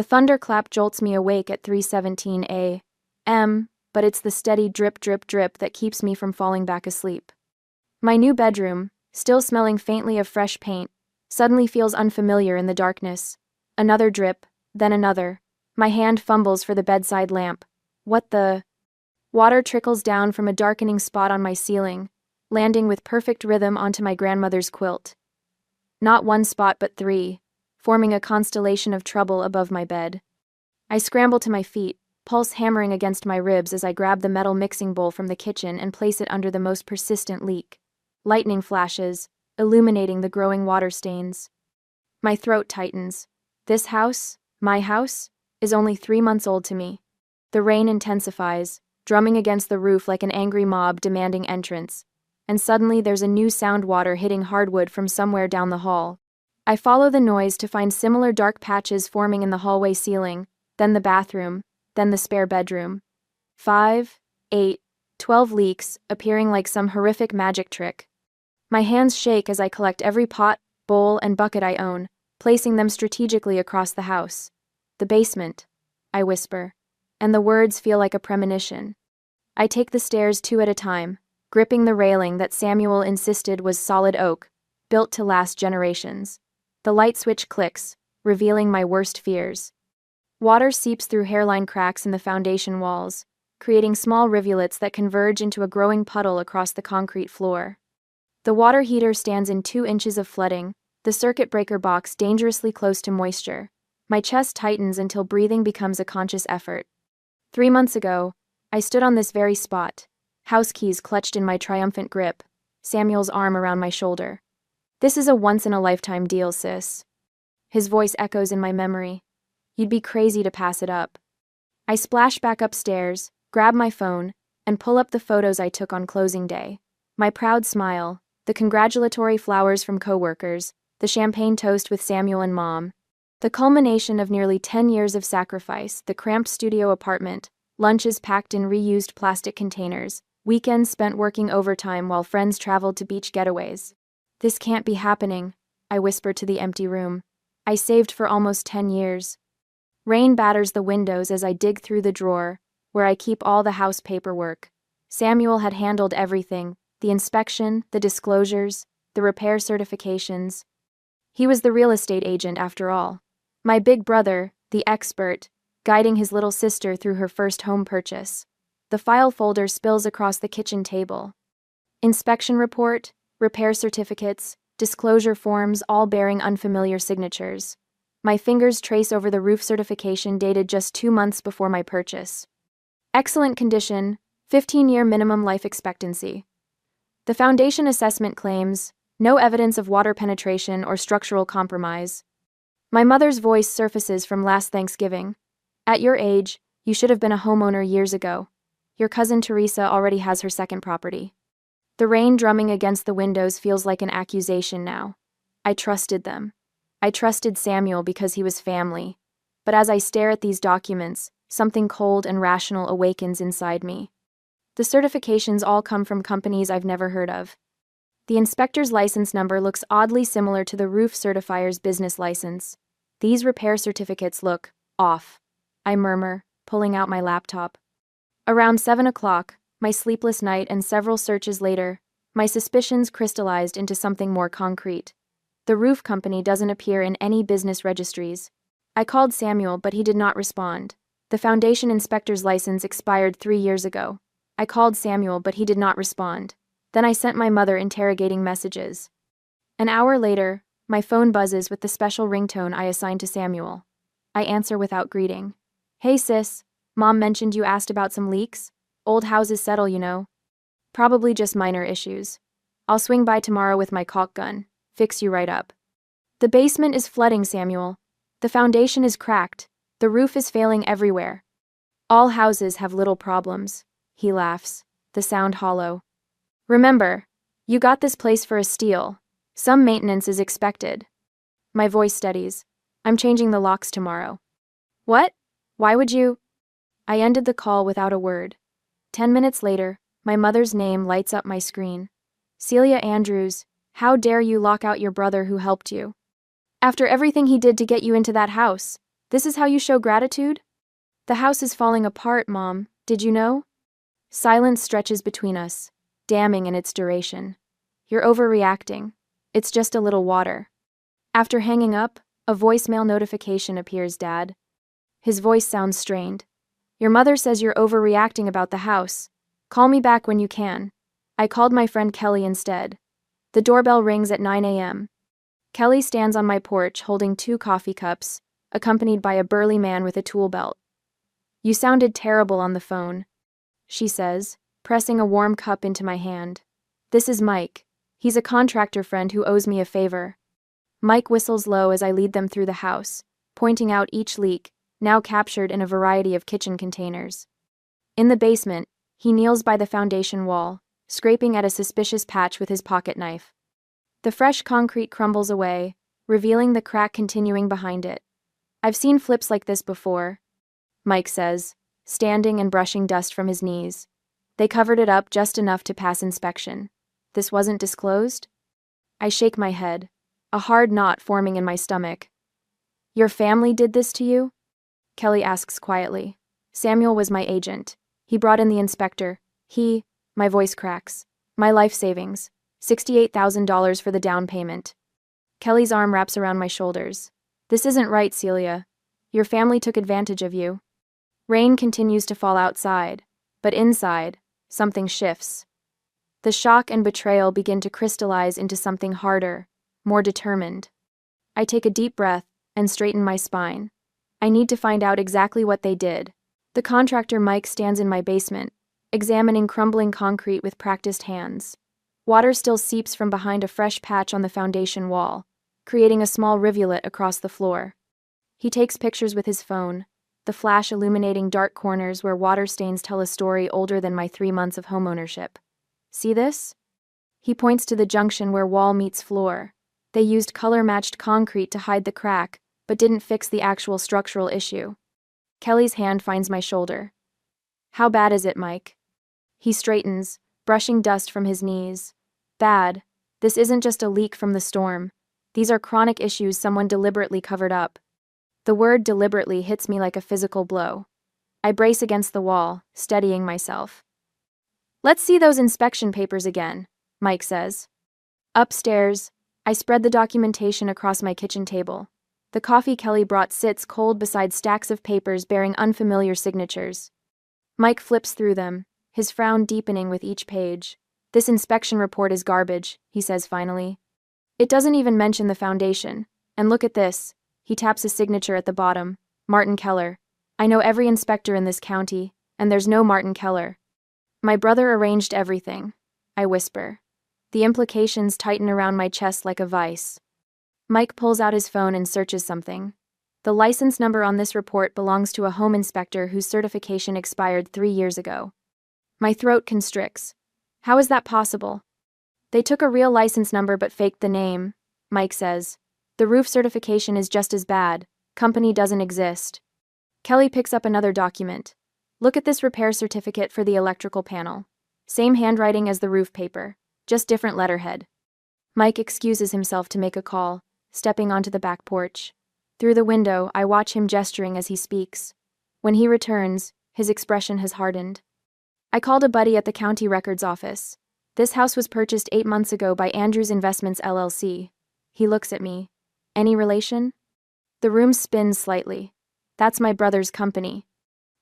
The thunderclap jolts me awake at 3:17 a.m., but it's the steady drip drip drip that keeps me from falling back asleep. My new bedroom, still smelling faintly of fresh paint, suddenly feels unfamiliar in the darkness. Another drip, then another. My hand fumbles for the bedside lamp. What the? Water trickles down from a darkening spot on my ceiling, landing with perfect rhythm onto my grandmother's quilt. Not one spot but three, forming a constellation of trouble above my bed. I scramble to my feet, pulse hammering against my ribs as I grab the metal mixing bowl from the kitchen and place it under the most persistent leak. Lightning flashes, illuminating the growing water stains. My throat tightens. This house, my house, is only 3 months old to me. The rain intensifies, drumming against the roof like an angry mob demanding entrance. And suddenly there's a new sound, water hitting hardwood from somewhere down the hall. I follow the noise to find similar dark patches forming in the hallway ceiling, then the bathroom, then the spare bedroom. 5, 8, 12 leaks, appearing like some horrific magic trick. My hands shake as I collect every pot, bowl, and bucket I own, placing them strategically across the house. The basement, I whisper, and the words feel like a premonition. I take the stairs 2 at a time, gripping the railing that Samuel insisted was solid oak, built to last generations. The light switch clicks, revealing my worst fears. Water seeps through hairline cracks in the foundation walls, creating small rivulets that converge into a growing puddle across the concrete floor. The water heater stands in 2 inches of flooding, the circuit breaker box dangerously close to moisture. My chest tightens until breathing becomes a conscious effort. 3 months ago, I stood on this very spot, house keys clutched in my triumphant grip, Samuel's arm around my shoulder. "This is a once-in-a-lifetime deal, sis." His voice echoes in my memory. "You'd be crazy to pass it up." I splash back upstairs, grab my phone, and pull up the photos I took on closing day. My proud smile, the congratulatory flowers from coworkers, the champagne toast with Samuel and Mom. The culmination of nearly 10 years of sacrifice, the cramped studio apartment, lunches packed in reused plastic containers, weekends spent working overtime while friends traveled to beach getaways. "This can't be happening," I whisper to the empty room. "I saved for almost 10 years. Rain batters the windows as I dig through the drawer, where I keep all the house paperwork. Samuel had handled everything, the inspection, the disclosures, the repair certifications. He was the real estate agent after all. My big brother, the expert, guiding his little sister through her first home purchase. The file folder spills across the kitchen table. Inspection report, repair certificates, disclosure forms, all bearing unfamiliar signatures. My fingers trace over the roof certification dated just 2 months before my purchase. Excellent condition, 15-year minimum life expectancy. The foundation assessment claims no evidence of water penetration or structural compromise. My mother's voice surfaces from last Thanksgiving. "At your age, you should have been a homeowner years ago. Your cousin Teresa already has her second property." The rain drumming against the windows feels like an accusation now. I trusted them. I trusted Samuel because he was family. But as I stare at these documents, something cold and rational awakens inside me. The certifications all come from companies I've never heard of. The inspector's license number looks oddly similar to the roof certifier's business license. These repair certificates look off, I murmur, pulling out my laptop. Around 7 o'clock, my sleepless night and several searches later, my suspicions crystallized into something more concrete. The roof company doesn't appear in any business registries. I called Samuel, but he did not respond. The foundation inspector's license expired 3 years ago. I called Samuel, but he did not respond. Then I sent my mother interrogating messages. An hour later, my phone buzzes with the special ringtone I assigned to Samuel. I answer without greeting. "Hey sis, Mom mentioned you asked about some leaks? Old houses settle, you know. Probably just minor issues. I'll swing by tomorrow with my caulk gun. Fix you right up." "The basement is flooding, Samuel. The foundation is cracked. The roof is failing everywhere." "All houses have little problems," he laughs, the sound hollow. "Remember, you got this place for a steal. Some maintenance is expected." My voice steadies. "I'm changing the locks tomorrow." "What? Why would you?" I ended the call without a word. 10 minutes later, my mother's name lights up my screen. "Celia Andrews, how dare you lock out your brother who helped you? After everything he did to get you into that house, This is how you show gratitude? The house is falling apart, Mom. Did you know? Silence stretches between us, damning in its duration. You're overreacting. It's just a little water. After hanging up, a voicemail notification appears, Dad. His voice sounds strained. Your mother says you're overreacting about the house. Call me back when you can. I called my friend Kelly instead. The doorbell rings at 9 a.m. Kelly stands on my porch holding 2 coffee cups, accompanied by a burly man with a tool belt. You sounded terrible on the phone, she says, pressing a warm cup into my hand. This is Mike. He's a contractor friend who owes me a favor. Mike whistles low as I lead them through the house, pointing out each leak, now captured in a variety of kitchen containers. In the basement, he kneels by the foundation wall, scraping at a suspicious patch with his pocket knife. The fresh concrete crumbles away, revealing the crack continuing behind it. I've seen flips like this before, Mike says, standing and brushing dust from his knees. They covered it up just enough to pass inspection. This wasn't disclosed? I shake my head, a hard knot forming in my stomach. Your family did this to you? Kelly asks quietly. Samuel was my agent. He brought in the inspector. My voice cracks. My life savings. $68,000 for the down payment. Kelly's arm wraps around my shoulders. This isn't right, Celia. Your family took advantage of you. Rain continues to fall outside, but inside, something shifts. The shock and betrayal begin to crystallize into something harder, more determined. I take a deep breath and straighten my spine. I need to find out exactly what they did. The contractor Mike stands in my basement, examining crumbling concrete with practiced hands. Water still seeps from behind a fresh patch on the foundation wall, creating a small rivulet across the floor. He takes pictures with his phone, the flash illuminating dark corners where water stains tell a story older than my 3 months of homeownership. See this? He points to the junction where wall meets floor. They used color-matched concrete to hide the crack, but didn't fix the actual structural issue. Kelly's hand finds my shoulder. How bad is it, Mike? He straightens, brushing dust from his knees. Bad. This isn't just a leak from the storm. These are chronic issues someone deliberately covered up. The word deliberately hits me like a physical blow. I brace against the wall, steadying myself. Let's see those inspection papers again, Mike says. Upstairs, I spread the documentation across my kitchen table. The coffee Kelly brought sits cold beside stacks of papers bearing unfamiliar signatures. Mike flips through them, his frown deepening with each page. This inspection report is garbage, he says finally. It doesn't even mention the foundation. And look at this. He taps a signature at the bottom. Martin Keller. I know every inspector in this county, and there's no Martin Keller. My brother arranged everything, I whisper. The implications tighten around my chest like a vice. Mike pulls out his phone and searches something. The license number on this report belongs to a home inspector whose certification expired 3 years ago. My throat constricts. How is that possible? They took a real license number but faked the name, Mike says. The roof certification is just as bad. Company doesn't exist. Kelly picks up another document. Look at this repair certificate for the electrical panel. Same handwriting as the roof paper, just different letterhead. Mike excuses himself to make a call, stepping onto the back porch. Through the window, I watch him gesturing as he speaks. When he returns, his expression has hardened. I called a buddy at the county records office. This house was purchased 8 months ago by Andrews Investments LLC. He looks at me. Any relation? The room spins slightly. That's my brother's company.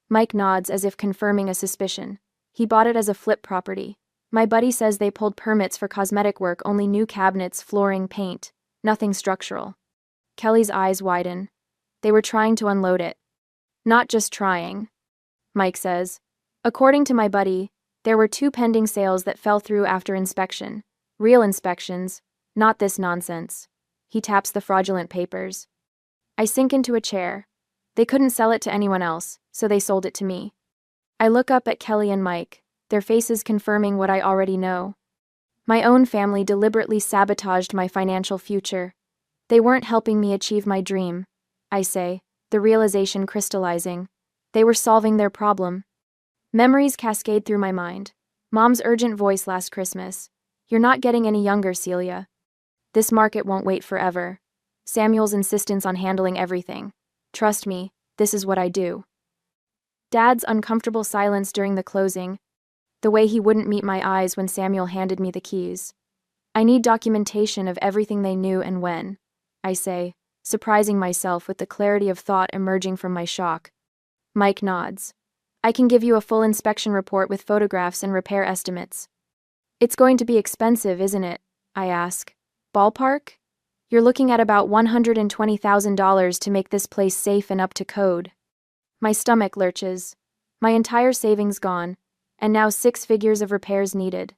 Mike nods as if confirming a suspicion. He bought it as a flip property. My buddy says they pulled permits for cosmetic work, only new cabinets, flooring, paint. Nothing structural. Kelly's eyes widen. They were trying to unload it. Not just trying, Mike says. According to my buddy, there were 2 pending sales that fell through after inspection. Real inspections, not this nonsense. He taps the fraudulent papers. I sink into a chair. They couldn't sell it to anyone else, so they sold it to me. I look up at Kelly and Mike, their faces confirming what I already know. My own family deliberately sabotaged my financial future. They weren't helping me achieve my dream, I say, the realization crystallizing. They were solving their problem. Memories cascade through my mind. Mom's urgent voice last Christmas. You're not getting any younger, Celia. This market won't wait forever. Samuel's insistence on handling everything. Trust me, this is what I do. Dad's uncomfortable silence during the closing, the way he wouldn't meet my eyes when Samuel handed me the keys. I need documentation of everything they knew and when, I say, surprising myself with the clarity of thought emerging from my shock. Mike nods. I can give you a full inspection report with photographs and repair estimates. It's going to be expensive, isn't it? I ask. Ballpark? You're looking at about $120,000 to make this place safe and up to code. My stomach lurches. My entire savings gone, and now 6 figures of repairs needed.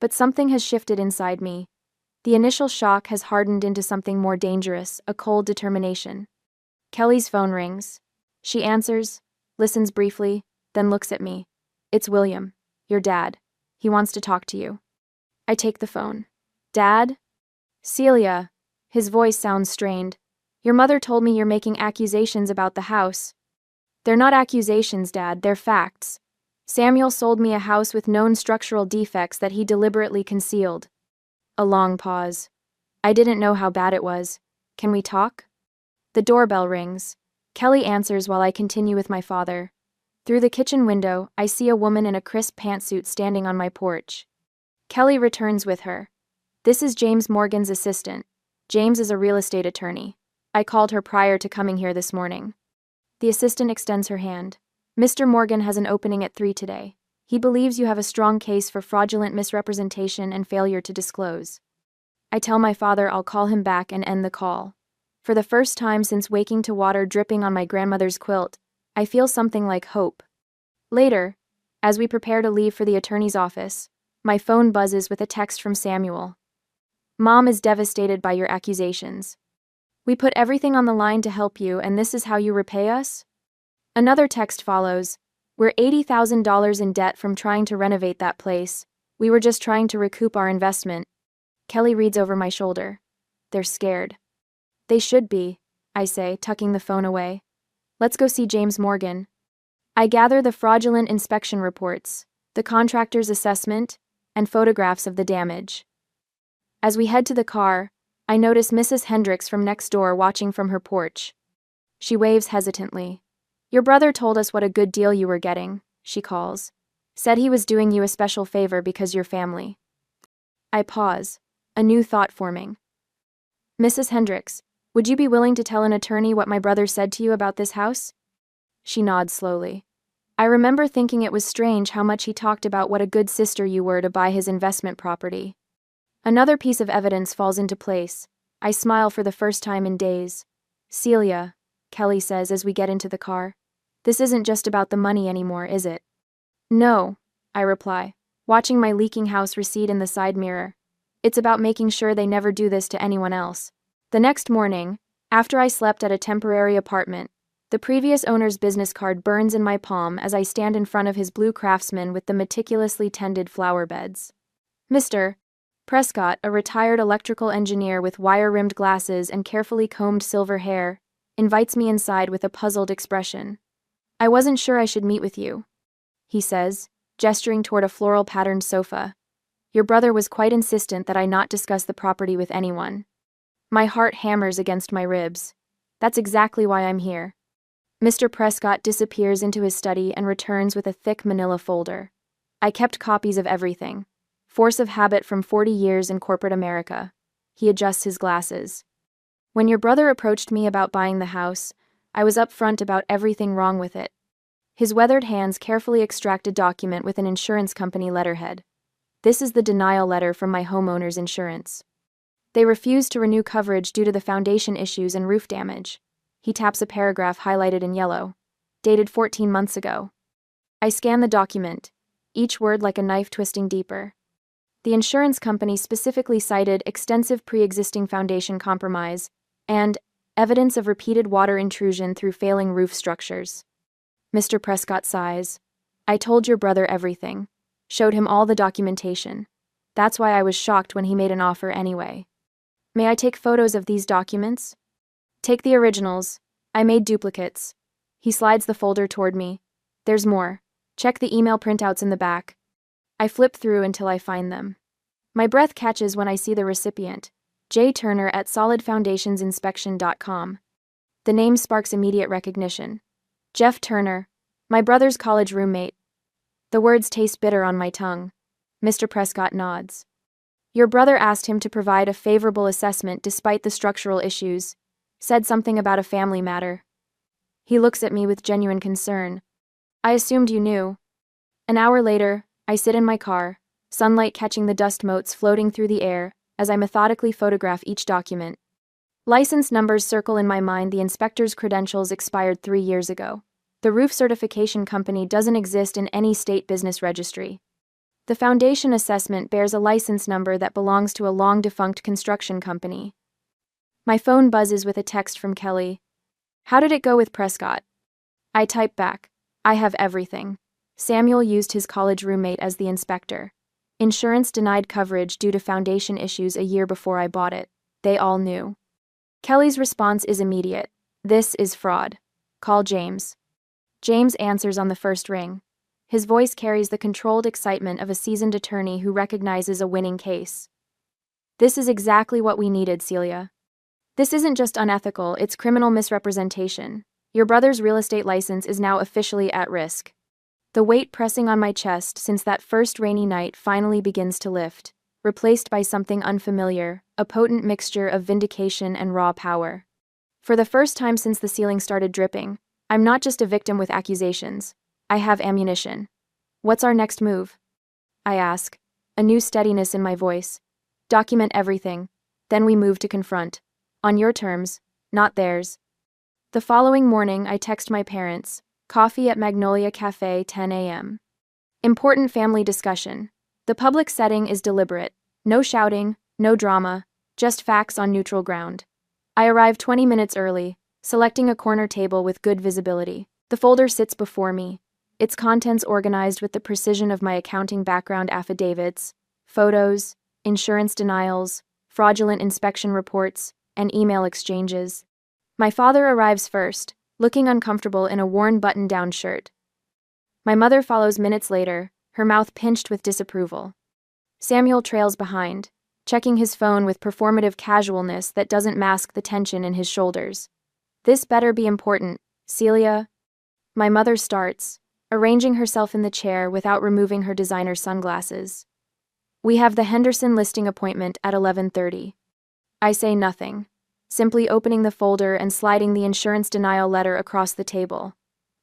But something has shifted inside me. The initial shock has hardened into something more dangerous, a cold determination. Kelly's phone rings. She answers, listens briefly, then looks at me. It's William, your dad. He wants to talk to you. I take the phone. Dad? Celia. His voice sounds strained. Your mother told me you're making accusations about the house. They're not accusations, Dad, they're facts. Samuel sold me a house with known structural defects that he deliberately concealed. A long pause. I didn't know how bad it was. Can we talk? The doorbell rings. Kelly answers while I continue with my father. Through the kitchen window, I see a woman in a crisp pantsuit standing on my porch. Kelly returns with her. This is James Morgan's assistant. James is a real estate attorney. I called her prior to coming here this morning. The assistant extends her hand. Mr. Morgan has an opening at 3 today. He believes you have a strong case for fraudulent misrepresentation and failure to disclose. I tell my father I'll call him back and end the call. For the first time since waking to water dripping on my grandmother's quilt, I feel something like hope. Later, as we prepare to leave for the attorney's office, my phone buzzes with a text from Samuel. Mom is devastated by your accusations. We put everything on the line to help you, and this is how you repay us? Another text follows. We're $80,000 in debt from trying to renovate that place. We were just trying to recoup our investment. Kelly reads over my shoulder. They're scared. They should be, I say, tucking the phone away. Let's go see James Morgan. I gather the fraudulent inspection reports, the contractor's assessment, and photographs of the damage. As we head to the car, I notice Mrs. Hendricks from next door watching from her porch. She waves hesitantly. Your brother told us what a good deal you were getting, she calls. Said he was doing you a special favor because you're family. I pause, a new thought forming. Mrs. Hendricks, would you be willing to tell an attorney what my brother said to you about this house? She nods slowly. I remember thinking it was strange how much he talked about what a good sister you were to buy his investment property. Another piece of evidence falls into place. I smile for the first time in days. Celia, Kelly says as we get into the car. This isn't just about the money anymore, is it? No, I reply, watching my leaking house recede in the side mirror. It's about making sure they never do this to anyone else. The next morning, after I slept at a temporary apartment, the previous owner's business card burns in my palm as I stand in front of his blue Craftsman with the meticulously tended flower beds. Mr. Prescott, a retired electrical engineer with wire-rimmed glasses and carefully combed silver hair, invites me inside with a puzzled expression. I wasn't sure I should meet with you, he says, gesturing toward a floral-patterned sofa. Your brother was quite insistent that I not discuss the property with anyone. My heart hammers against my ribs. That's exactly why I'm here. Mr. Prescott disappears into his study and returns with a thick manila folder. I kept copies of everything. Force of habit from 40 years in corporate America. He adjusts his glasses. When your brother approached me about buying the house, I was upfront about everything wrong with it. His weathered hands carefully extract a document with an insurance company letterhead. This is the denial letter from my homeowner's insurance. They refused to renew coverage due to the foundation issues and roof damage. He taps a paragraph highlighted in yellow, dated 14 months ago. I scan the document, each word like a knife twisting deeper. The insurance company specifically cited extensive pre-existing foundation compromise and evidence of repeated water intrusion through failing roof structures. Mr. Prescott sighs. I told your brother everything. Showed him all the documentation. That's why I was shocked when he made an offer anyway. May I take photos of these documents? Take the originals. I made duplicates. He slides the folder toward me. There's more. Check the email printouts in the back. I flip through until I find them. My breath catches when I see the recipient, J. Turner at solidfoundationsinspection.com. The name sparks immediate recognition. Jeff Turner, my brother's college roommate. The words taste bitter on my tongue. Mr. Prescott nods. Your brother asked him to provide a favorable assessment despite the structural issues. Said something about a family matter. He looks at me with genuine concern. I assumed you knew. An hour later, I sit in my car, sunlight catching the dust motes floating through the air as I methodically photograph each document. License numbers circle in my mind. The inspector's credentials expired 3 years ago. The roof certification company doesn't exist in any state business registry. The foundation assessment bears a license number that belongs to a long-defunct construction company. My phone buzzes with a text from Kelly. How did it go with Prescott? I type back. I have everything. Samuel used his college roommate as the inspector. Insurance denied coverage due to foundation issues a year before I bought it. They all knew. Kelly's response is immediate. This is fraud. Call James. James answers on the first ring. His voice carries the controlled excitement of a seasoned attorney who recognizes a winning case. This is exactly what we needed, Celia. This isn't just unethical, it's criminal misrepresentation. Your brother's real estate license is now officially at risk. The weight pressing on my chest since that first rainy night finally begins to lift, replaced by something unfamiliar, a potent mixture of vindication and raw power. For the first time since the ceiling started dripping, I'm not just a victim with accusations. I have ammunition. What's our next move? I ask, a new steadiness in my voice. Document everything. Then we move to confront. On your terms, not theirs. The following morning, I text my parents. Coffee at Magnolia Cafe, 10 a.m. Important family discussion. The public setting is deliberate. No shouting, no drama, just facts on neutral ground. I arrive 20 minutes early, selecting a corner table with good visibility. The folder sits before me, its contents organized with the precision of my accounting background: affidavits, photos, insurance denials, fraudulent inspection reports, and email exchanges. My father arrives first, looking uncomfortable in a worn button-down shirt. My mother follows minutes later, her mouth pinched with disapproval. Samuel trails behind, checking his phone with performative casualness that doesn't mask the tension in his shoulders. This better be important, Celia. My mother starts, arranging herself in the chair without removing her designer sunglasses. We have the Henderson listing appointment at 11:30. I say nothing, simply opening the folder and sliding the insurance denial letter across the table.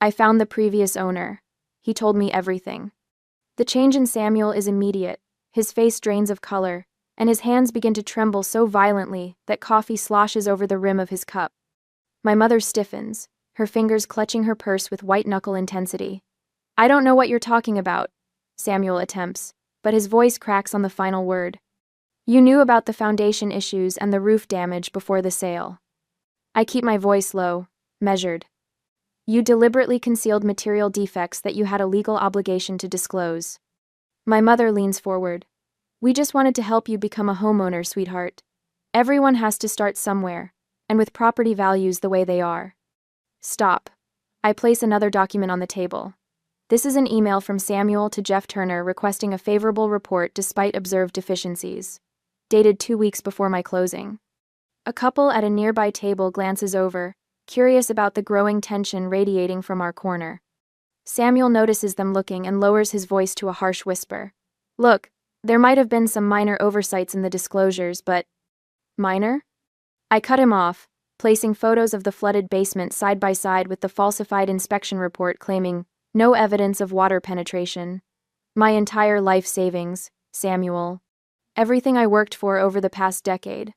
I found the previous owner. He told me everything. The change in Samuel is immediate. His face drains of color, and his hands begin to tremble so violently that coffee sloshes over the rim of his cup. My mother stiffens, her fingers clutching her purse with white-knuckle intensity. I don't know what you're talking about, Samuel attempts, but his voice cracks on the final word. You knew about the foundation issues and the roof damage before the sale. I keep my voice low, measured. You deliberately concealed material defects that you had a legal obligation to disclose. My mother leans forward. We just wanted to help you become a homeowner, sweetheart. Everyone has to start somewhere, and with property values the way they are. Stop. I place another document on the table. This is an email from Samuel to Jeff Turner requesting a favorable report despite observed deficiencies. Dated 2 weeks before my closing. A couple at a nearby table glances over, curious about the growing tension radiating from our corner. Samuel notices them looking and lowers his voice to a harsh whisper. Look, there might have been some minor oversights in the disclosures, but... Minor? I cut him off, placing photos of the flooded basement side by side with the falsified inspection report claiming no evidence of water penetration. My entire life savings, Samuel. Everything I worked for over the past decade.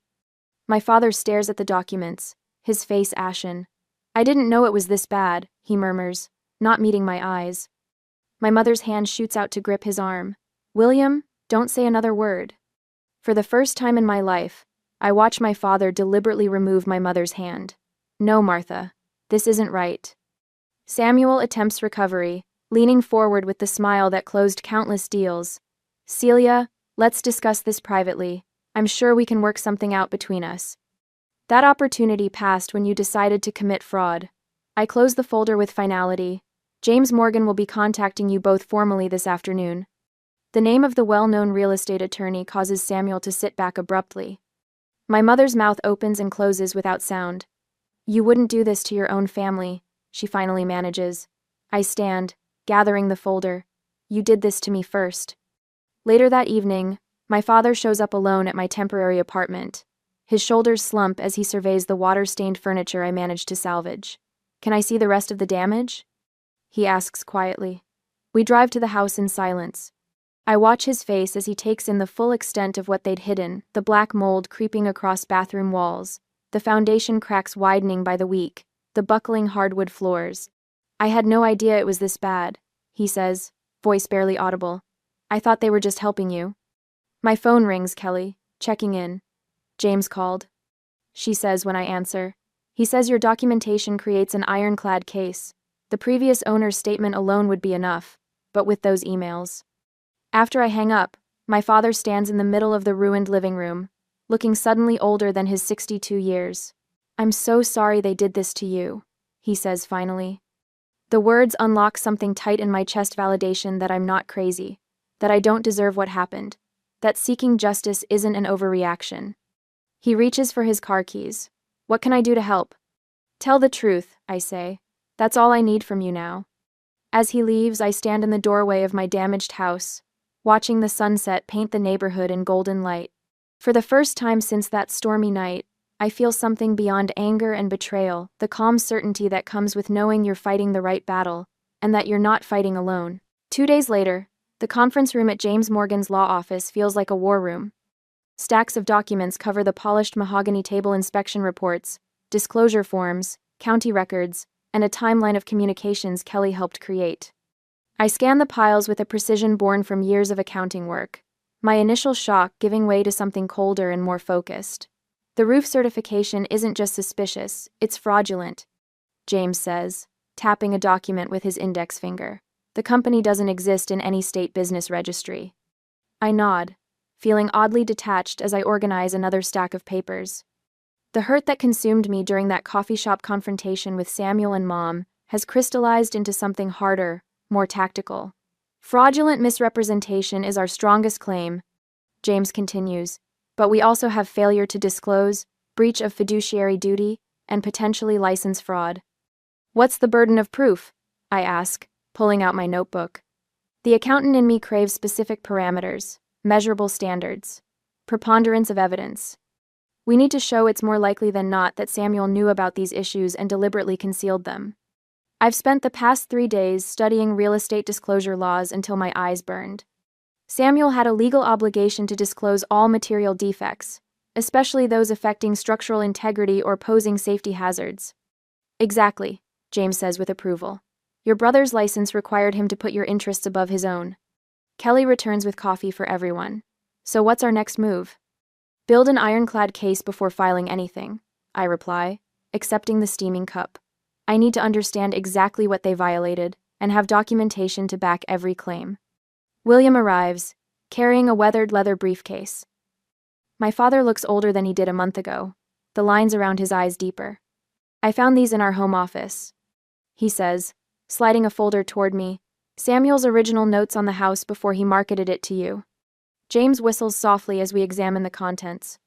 My father stares at the documents, his face ashen. I didn't know it was this bad, he murmurs, not meeting my eyes. My mother's hand shoots out to grip his arm. William, don't say another word. For the first time in my life, I watch my father deliberately remove my mother's hand. No, Martha, this isn't right. Samuel attempts recovery, leaning forward with the smile that closed countless deals. Celia, let's discuss this privately. I'm sure we can work something out between us. That opportunity passed when you decided to commit fraud. I close the folder with finality. James Morgan will be contacting you both formally this afternoon. The name of the well-known real estate attorney causes Samuel to sit back abruptly. My mother's mouth opens and closes without sound. You wouldn't do this to your own family, she finally manages. I stand, gathering the folder. You did this to me first. Later that evening, my father shows up alone at my temporary apartment. His shoulders slump as he surveys the water-stained furniture I managed to salvage. Can I see the rest of the damage? He asks quietly. We drive to the house in silence. I watch his face as he takes in the full extent of what they'd hidden, the black mold creeping across bathroom walls, the foundation cracks widening by the week, the buckling hardwood floors. I had no idea it was this bad, he says, voice barely audible. I thought they were just helping you. My phone rings, Kelly, checking in. James called. She says when I answer. He says your documentation creates an ironclad case. The previous owner's statement alone would be enough, but with those emails. After I hang up, my father stands in the middle of the ruined living room, looking suddenly older than his 62 years. I'm so sorry they did this to you, he says finally. The words unlock something tight in my chest, validation that I'm not crazy, that I don't deserve what happened, that seeking justice isn't an overreaction. He reaches for his car keys. What can I do to help? Tell the truth, I say. That's all I need from you now. As he leaves, I stand in the doorway of my damaged house, watching the sunset paint the neighborhood in golden light. For the first time since that stormy night, I feel something beyond anger and betrayal, the calm certainty that comes with knowing you're fighting the right battle, and that you're not fighting alone. 2 days later, the conference room at James Morgan's law office feels like a war room. Stacks of documents cover the polished mahogany table, inspection reports, disclosure forms, county records, and a timeline of communications Kelly helped create. I scan the piles with a precision born from years of accounting work, my initial shock giving way to something colder and more focused. The roof certification isn't just suspicious, it's fraudulent, James says, tapping a document with his index finger. The company doesn't exist in any state business registry. I nod, feeling oddly detached as I organize another stack of papers. The hurt that consumed me during that coffee shop confrontation with Samuel and Mom has crystallized into something harder, more tactical. Fraudulent misrepresentation is our strongest claim, James continues, but we also have failure to disclose, breach of fiduciary duty, and potentially license fraud. What's the burden of proof? I ask, pulling out my notebook. The accountant in me craves specific parameters, measurable standards, preponderance of evidence. We need to show it's more likely than not that Samuel knew about these issues and deliberately concealed them. I've spent the past 3 days studying real estate disclosure laws until my eyes burned. Samuel had a legal obligation to disclose all material defects, especially those affecting structural integrity or posing safety hazards. Exactly, James says with approval. Your brother's license required him to put your interests above his own. Kelly returns with coffee for everyone. So what's our next move? Build an ironclad case before filing anything, I reply, accepting the steaming cup. I need to understand exactly what they violated and have documentation to back every claim. William arrives, carrying a weathered leather briefcase. My father looks older than he did a month ago, the lines around his eyes deeper. I found these in our home office, he says, sliding a folder toward me, Samuel's original notes on the house before he marketed it to you. James whistles softly as we examine the contents.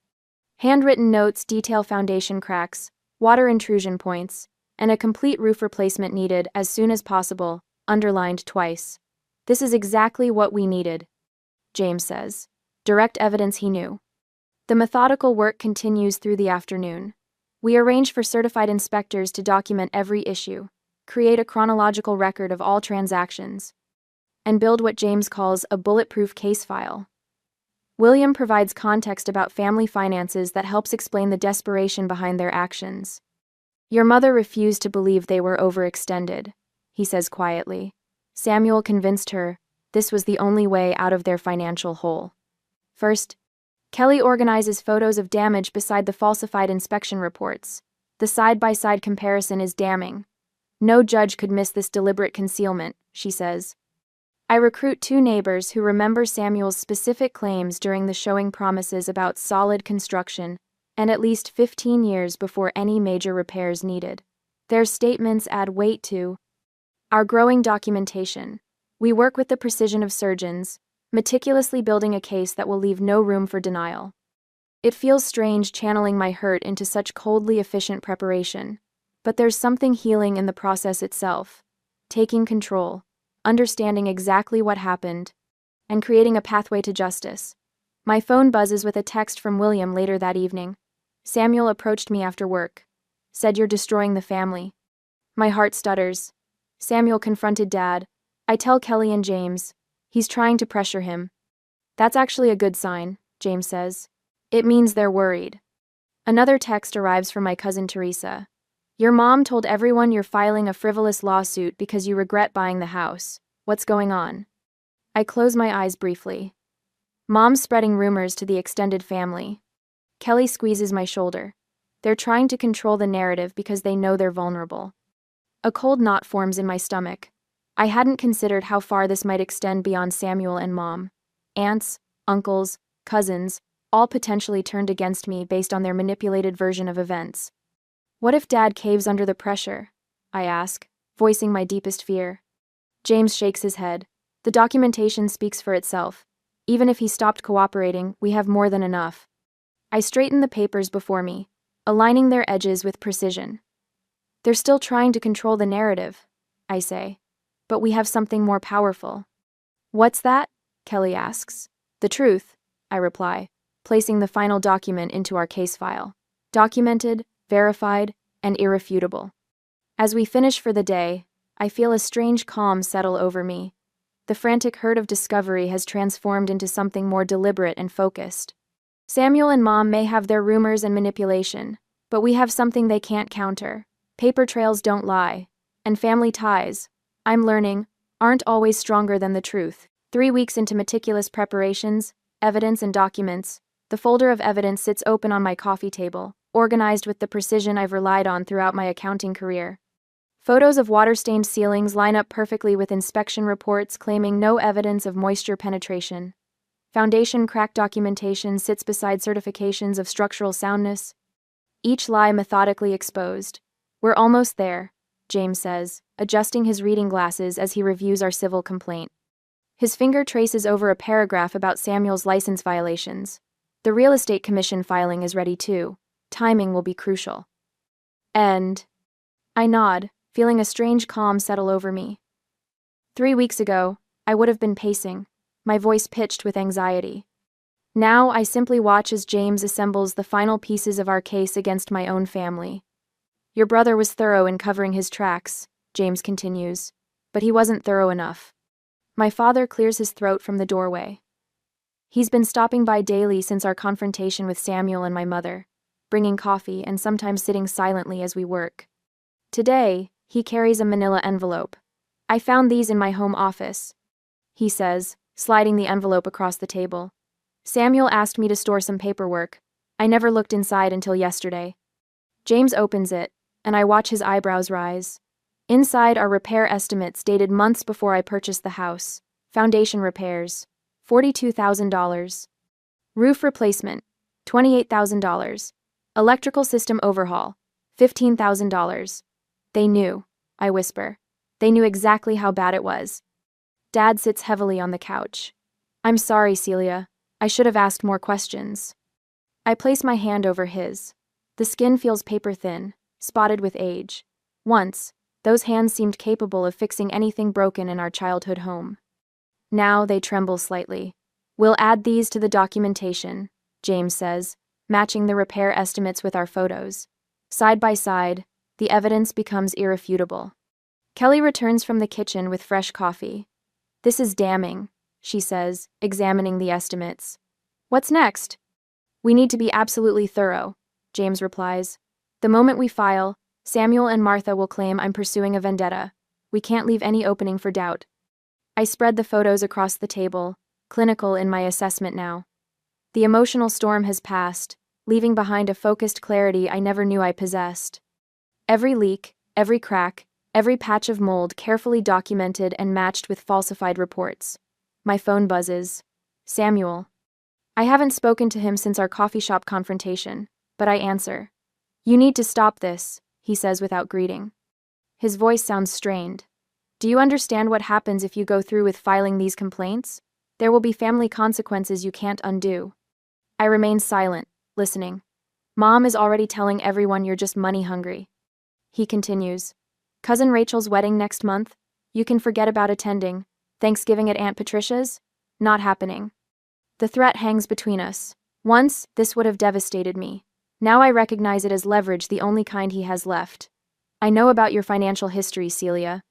Handwritten notes detail foundation cracks, water intrusion points, and a complete roof replacement needed as soon as possible, underlined twice. This is exactly what we needed, James says. Direct evidence he knew. The methodical work continues through the afternoon. We arrange for certified inspectors to document every issue, create a chronological record of all transactions, and build what James calls a bulletproof case file. William provides context about family finances that helps explain the desperation behind their actions. Your mother refused to believe they were overextended, he says quietly. Samuel convinced her this was the only way out of their financial hole. First, Kelly organizes photos of damage beside the falsified inspection reports. The side-by-side comparison is damning. No judge could miss this deliberate concealment, she says. I recruit 2 neighbors who remember Samuel's specific claims during the showing promises about solid construction and at least 15 years before any major repairs needed. Their statements add weight to our growing documentation. We work with the precision of surgeons, meticulously building a case that will leave no room for denial. It feels strange channeling my hurt into such coldly efficient preparation, But there's something healing in the process itself. Taking control, understanding exactly what happened, and creating a pathway to justice. My phone buzzes with a text from William later that evening. Samuel approached me after work. Said you're destroying the family. My heart stutters. Samuel confronted Dad. I tell Kelly and James. He's trying to pressure him. That's actually a good sign, James says. It means they're worried. Another text arrives from my cousin Teresa. Your mom told everyone you're filing a frivolous lawsuit because you regret buying the house. What's going on? I close my eyes briefly. Mom's spreading rumors to the extended family. Kelly squeezes my shoulder. They're trying to control the narrative because they know they're vulnerable. A cold knot forms in my stomach. I hadn't considered how far this might extend beyond Samuel and Mom. Aunts, uncles, cousins, all potentially turned against me based on their manipulated version of events. What if Dad caves under the pressure? I ask, voicing my deepest fear. James shakes his head. The documentation speaks for itself. Even if he stopped cooperating, we have more than enough. I straighten the papers before me, aligning their edges with precision. They're still trying to control the narrative, I say. But we have something more powerful. What's that? Kelly asks. The truth, I reply, placing the final document into our case file. Documented, verified, and irrefutable. As we finish for the day, I feel a strange calm settle over me. The frantic herd of discovery has transformed into something more deliberate and focused. Samuel and Mom may have their rumors and manipulation, but we have something they can't counter. Paper trails don't lie, and family ties, I'm learning, aren't always stronger than the truth. 3 weeks into meticulous preparations, evidence and documents, the folder of evidence sits open on my coffee table, organized with the precision I've relied on throughout my accounting career. Photos of water-stained ceilings line up perfectly with inspection reports claiming no evidence of moisture penetration. Foundation crack documentation sits beside certifications of structural soundness. Each lie methodically exposed. We're almost there, James says, adjusting his reading glasses as he reviews our civil complaint. His finger traces over a paragraph about Samuel's license violations. The real estate commission filing is ready too. Timing will be crucial. And I nod, feeling a strange calm settle over me. 3 weeks ago, I would have been pacing, my voice pitched with anxiety. Now I simply watch as James assembles the final pieces of our case against my own family. Your brother was thorough in covering his tracks, James continues, but he wasn't thorough enough. My father clears his throat from the doorway. He's been stopping by daily since our confrontation with Samuel and my mother, bringing coffee and sometimes sitting silently as we work. Today, he carries a manila envelope. I found these in my home office, he says, sliding the envelope across the table. Samuel asked me to store some paperwork. I never looked inside until yesterday. James opens it, and I watch his eyebrows rise. Inside are repair estimates dated months before I purchased the house. Foundation repairs, $42,000. Roof replacement, $28,000. Electrical system overhaul, $15,000. They knew, I whisper. They knew exactly how bad it was. Dad sits heavily on the couch. I'm sorry, Celia. I should have asked more questions. I place my hand over his. The skin feels paper thin, spotted with age. Once, those hands seemed capable of fixing anything broken in our childhood home. Now they tremble slightly. We'll add these to the documentation, James says, matching the repair estimates with our photos. Side by side, the evidence becomes irrefutable. Kelly returns from the kitchen with fresh coffee. This is damning, she says, examining the estimates. What's next? We need to be absolutely thorough, James replies. The moment we file, Samuel and Martha will claim I'm pursuing a vendetta. We can't leave any opening for doubt. I spread the photos across the table, clinical in my assessment now. The emotional storm has passed, leaving behind a focused clarity I never knew I possessed. Every leak, every crack, every patch of mold carefully documented and matched with falsified reports. My phone buzzes. Samuel. I haven't spoken to him since our coffee shop confrontation, but I answer. You need to stop this, he says without greeting. His voice sounds strained. Do you understand what happens if you go through with filing these complaints? There will be family consequences you can't undo. I remain silent, listening. Mom is already telling everyone you're just money hungry. he continues. Cousin Rachel's wedding next month? You can forget about attending. Thanksgiving at Aunt Patricia's? Not happening. The threat hangs between us. Once, this would have devastated me. Now I recognize it as leverage, the only kind he has left. I know about your financial history, Celia.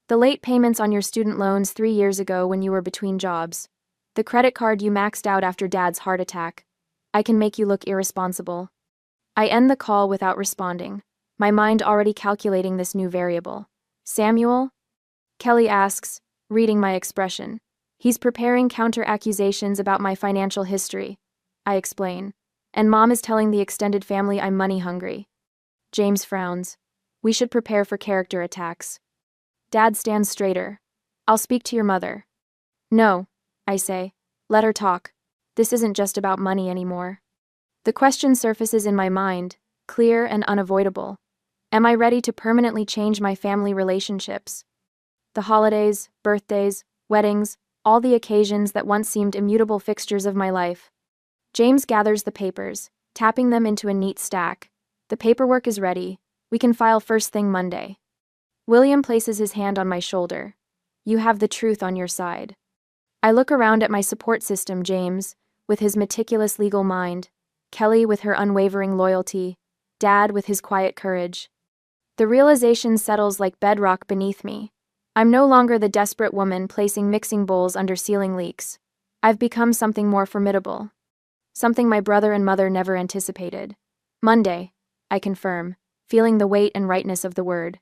The late payments on your student loans 3 years ago when you were between jobs. The credit card you maxed out after Dad's heart attack. I can make you look irresponsible. I end the call without responding, my mind already calculating this new variable. Samuel? Kelly asks, reading my expression. He's preparing counter-accusations about my financial history. I explain. And Mom is telling the extended family I'm money-hungry. James frowns. We should prepare for character attacks. Dad stands straighter. I'll speak to your mother. No, I say. Let her talk. This isn't just about money anymore. The question surfaces in my mind, clear and unavoidable. Am I ready to permanently change my family relationships? The holidays, birthdays, weddings, all the occasions that once seemed immutable fixtures of my life. James gathers the papers, tapping them into a neat stack. The paperwork is ready. We can file first thing Monday. William places his hand on my shoulder. You have the truth on your side. I look around at my support system, James, with his meticulous legal mind, Kelly with her unwavering loyalty, Dad with his quiet courage. The realization settles like bedrock beneath me. I'm no longer the desperate woman placing mixing bowls under ceiling leaks. I've become something more formidable. Something my brother and mother never anticipated. Monday, I confirm, feeling the weight and rightness of the word.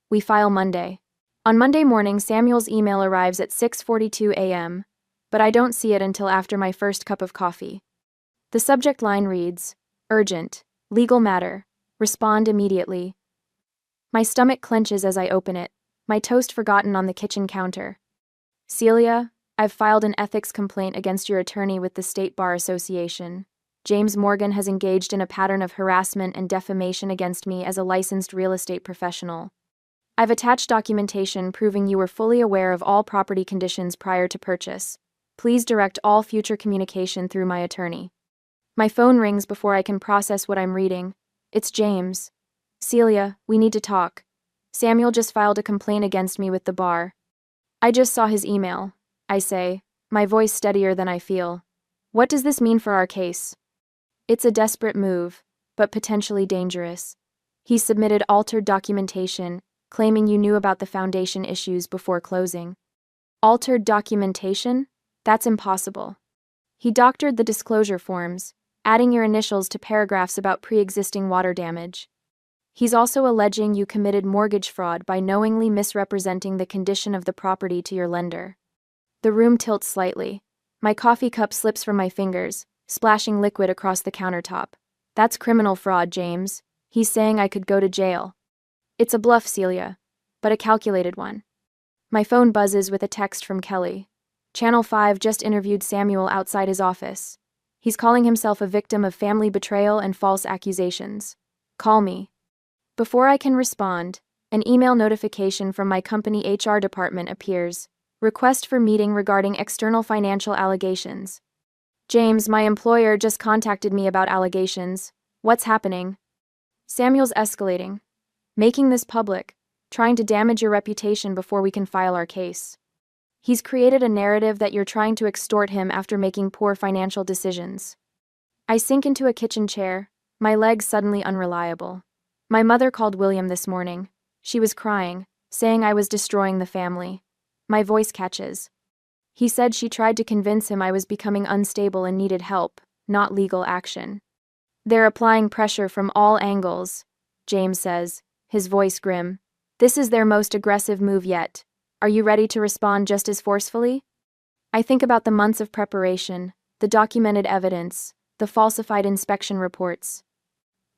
We file Monday. On Monday morning, Samuel's email arrives at 6:42 a.m., but I don't see it until after my first cup of coffee. The subject line reads, Urgent, legal matter, respond immediately. My stomach clenches as I open it, my toast forgotten on the kitchen counter. Celia, I've filed an ethics complaint against your attorney with the State Bar Association. James Morgan has engaged in a pattern of harassment and defamation against me as a licensed real estate professional. I've attached documentation proving you were fully aware of all property conditions prior to purchase. Please direct all future communication through my attorney. My phone rings before I can process what I'm reading. It's James. Celia, we need to talk. Samuel just filed a complaint against me with the bar. I just saw his email, I say, my voice steadier than I feel. What does this mean for our case? It's a desperate move, but potentially dangerous. He submitted altered documentation, claiming you knew about the foundation issues before closing. Altered documentation? That's impossible. He doctored the disclosure forms, adding your initials to paragraphs about pre-existing water damage. He's also alleging you committed mortgage fraud by knowingly misrepresenting the condition of the property to your lender. The room tilts slightly. My coffee cup slips from my fingers, splashing liquid across the countertop. That's criminal fraud, James. He's saying I could go to jail. It's a bluff, Celia, but a calculated one. My phone buzzes with a text from Kelly. Channel 5 just interviewed Samuel outside his office. He's calling himself a victim of family betrayal and false accusations. Call me. Before I can respond, an email notification from my company HR department appears. Request for meeting regarding external financial allegations. James, my employer just contacted me about allegations. What's happening? Samuel's escalating. Making this public, trying to damage your reputation before we can file our case. He's created a narrative that you're trying to extort him after making poor financial decisions. I sink into a kitchen chair, my legs suddenly unreliable. My mother called William this morning. She was crying, saying I was destroying the family. My voice catches. He said she tried to convince him I was becoming unstable and needed help, not legal action. They're applying pressure from all angles, James says, his voice grim. This is their most aggressive move yet. Are you ready to respond just as forcefully? I think about the months of preparation, the documented evidence, the falsified inspection reports.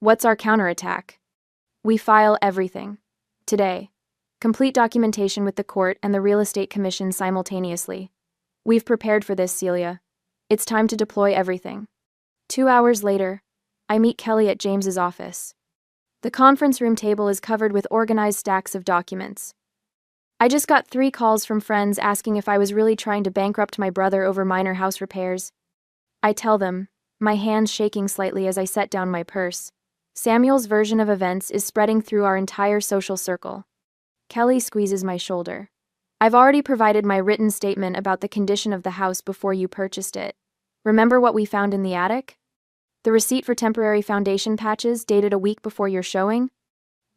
What's our counterattack? We file everything. Today. Complete documentation with the court and the real estate commission simultaneously. We've prepared for this, Celia. It's time to deploy everything. 2 hours later, I meet Kelly at James's office. The conference room table is covered with organized stacks of documents. I just got 3 calls from friends asking if I was really trying to bankrupt my brother over minor house repairs. I tell them, my hands shaking slightly as I set down my purse. Samuel's version of events is spreading through our entire social circle. Kelly squeezes my shoulder. I've already provided my written statement about the condition of the house before you purchased it. Remember what we found in the attic? The receipt for temporary foundation patches dated a week before your showing?